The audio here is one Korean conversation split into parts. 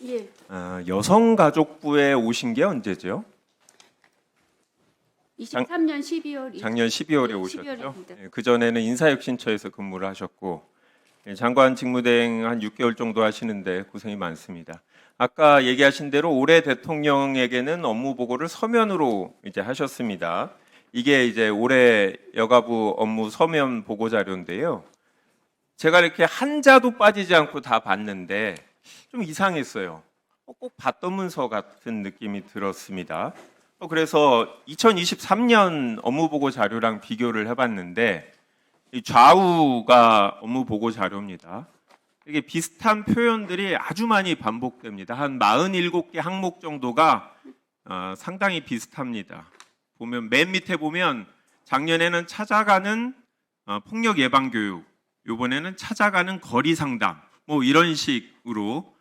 예. 여성가족부에 오신 게 언제죠? 23년 12월 작년 12월에 예, 오셨죠? 12월입니다. 그 전에는 인사혁신처에서 근무를 하셨고 장관 직무대행 한 6개월 정도 하시는데 고생이 많습니다. 아까 얘기하신 대로 올해 대통령에게는 업무 보고를 서면으로 이제 하셨습니다. 이게 이제 올해 여가부 업무 서면 보고 자료인데요. 제가 이렇게 한자도 빠지지 않고 다 봤는데 좀 이상했어요. 꼭 봤던 문서 같은 느낌이 들었습니다. 그래서 2023년 업무보고 자료랑 비교를 해봤는데 이 좌우가 업무보고 자료입니다. 이게 비슷한 표현들이 아주 많이 반복됩니다. 한 47개 항목 정도가 상당히 비슷합니다. 보면 맨 밑에 보면 작년에는 찾아가는 폭력 예방 교육, 이번에는 찾아가는 거리 상담, 뭐 이런 식으로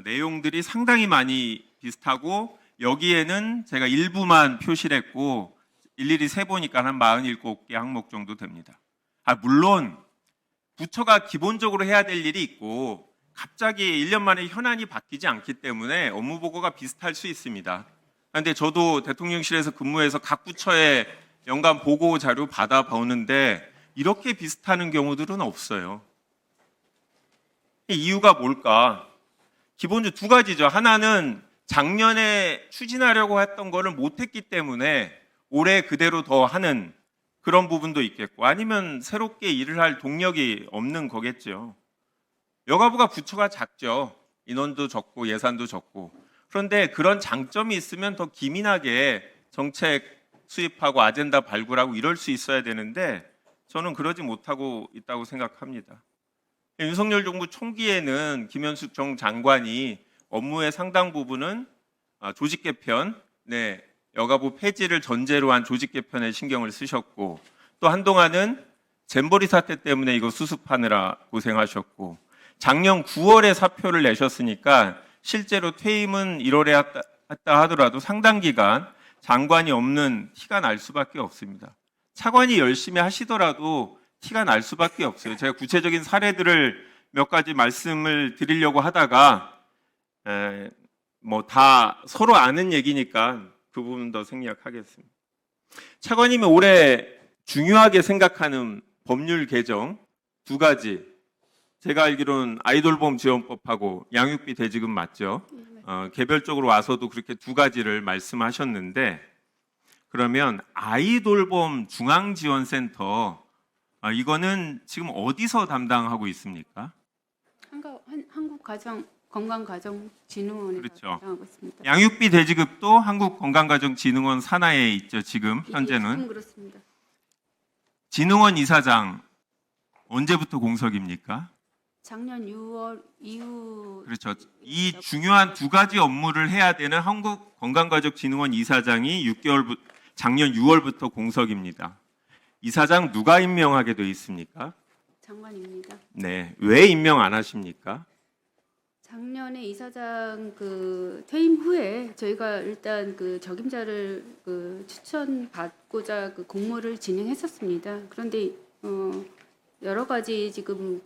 내용들이 상당히 많이 비슷하고 여기에는 제가 일부만 표시를 했고 일일이 세보니까 한 47개 항목 정도 됩니다. 물론 부처가 기본적으로 해야 될 일이 있고 갑자기 1년 만에 현안이 바뀌지 않기 때문에 업무 보고가 비슷할 수 있습니다. 그런데 저도 대통령실에서 근무해서 각 부처의 연간 보고 자료 받아보는데 이렇게 비슷하는 경우들은 없어요. 이유가 뭘까? 기본적으로 두 가지죠. 하나는 작년에 추진하려고 했던 거를 못했기 때문에 올해 그대로 더 하는 그런 부분도 있겠고 아니면 새롭게 일을 할 동력이 없는 거겠죠. 여가부가 부처가 작죠. 인원도 적고 예산도 적고. 그런데 그런 장점이 있으면 더 기민하게 정책 수립하고 아젠다 발굴하고 이럴 수 있어야 되는데 저는 그러지 못하고 있다고 생각합니다. 윤석열 정부 총기에는 김현숙 정 장관이 업무의 상당 부분은 조직 개편, 여가부 폐지를 전제로 한 조직 개편에 신경을 쓰셨고 또 한동안은 잼버리 사태 때문에 이거 수습하느라 고생하셨고 작년 9월에 사표를 내셨으니까 실제로 퇴임은 1월에 했다 하더라도 상당 기간 장관이 없는 티가 날 수밖에 없습니다. 차관이 열심히 하시더라도 티가 날 수밖에 없어요. 제가 구체적인 사례들을 몇 가지 말씀을 드리려고 하다가 뭐 다 서로 아는 얘기니까 그 부분 더 생략하겠습니다. 차관님이 올해 중요하게 생각하는 법률 개정 두 가지. 제가 알기로는 아이돌보험 지원법하고 양육비 대지급 맞죠? 개별적으로 와서도 그렇게 두 가지를 말씀하셨는데 그러면 아이돌보험 중앙지원센터 이거는 지금 어디서 담당하고 있습니까? 한국건강가정진흥원에서 그렇죠. 담당하고 있습니다. 양육비 대지급도 한국건강가정진흥원 산하에 있죠. 지금 예, 현재는. 지금 그렇습니다. 진흥원 이사장 언제부터 공석입니까? 작년 6월 이후 그렇죠. 이 중요한 두 가지 업무를 해야 되는 한국건강가족진흥원 이사장이 작년 6월부터 공석입니다. 이사장 누가 임명하게 돼 있습니까? 장관입니다. 네, 왜 임명 안 하십니까? 작년에 이사장 퇴임 후에 저희가 일단 적임자를 추천받고자 공모를 진행했었습니다. 그런데 여러 가지 지금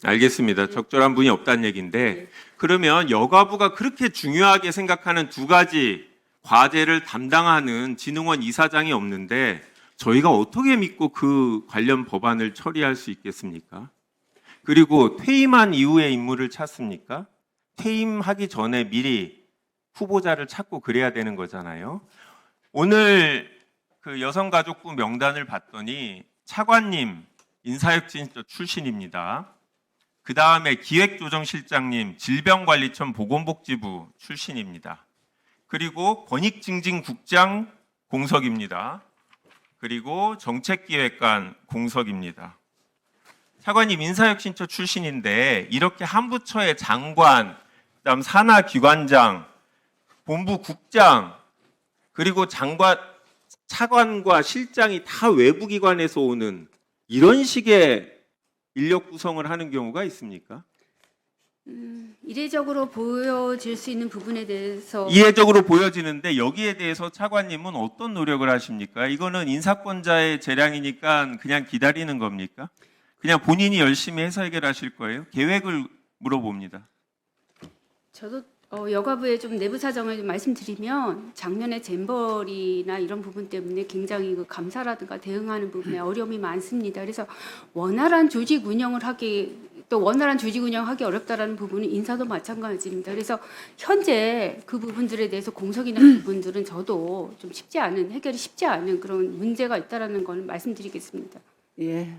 알겠습니다. 적절한 분이 없다는 얘기인데 네. 그러면 여가부가 그렇게 중요하게 생각하는 두 가지 과제를 담당하는 진흥원 이사장이 없는데 저희가 어떻게 믿고 그 관련 법안을 처리할 수 있겠습니까? 그리고 퇴임한 이후에 인물을 찾습니까? 퇴임하기 전에 미리 후보자를 찾고 그래야 되는 거잖아요. 오늘 그 여성가족부 명단을 봤더니 차관님 인사혁신처 출신입니다. 그 다음에 기획조정실장님 질병관리청 보건복지부 출신입니다. 그리고 권익증진국장 공석입니다. 그리고 정책기획관 공석입니다. 차관님 인사혁신처 출신인데 이렇게 한 부처의 장관, 그다음 산하기관장, 본부국장, 그리고 차관과 실장이 다 외부기관에서 오는 이런 식의 인력 구성을 하는 경우가 있습니까? 이례적으로 보여질 수 있는 부분에 대해서 이례적으로 보여지는데 여기에 대해서 차관님은 어떤 노력을 하십니까? 이거는 인사권자의 재량이니까 그냥 기다리는 겁니까? 그냥 본인이 열심히 해서 해결하실 거예요? 계획을 물어봅니다. 저도 여가부의 좀 내부 사정을 좀 말씀드리면 작년에 잼버리나 이런 부분 때문에 굉장히 그 감사라든가 대응하는 부분에 어려움이 많습니다. 그래서 원활한 조직 운영을 하기 또 원활한 조직 운영하기 어렵다라는 부분은 인사도 마찬가지입니다. 그래서 현재 그 부분들에 대해서 공석 있는 부분들은 저도 좀 쉽지 않은 해결이 쉽지 않은 그런 문제가 있다라는 걸 말씀드리겠습니다. 예.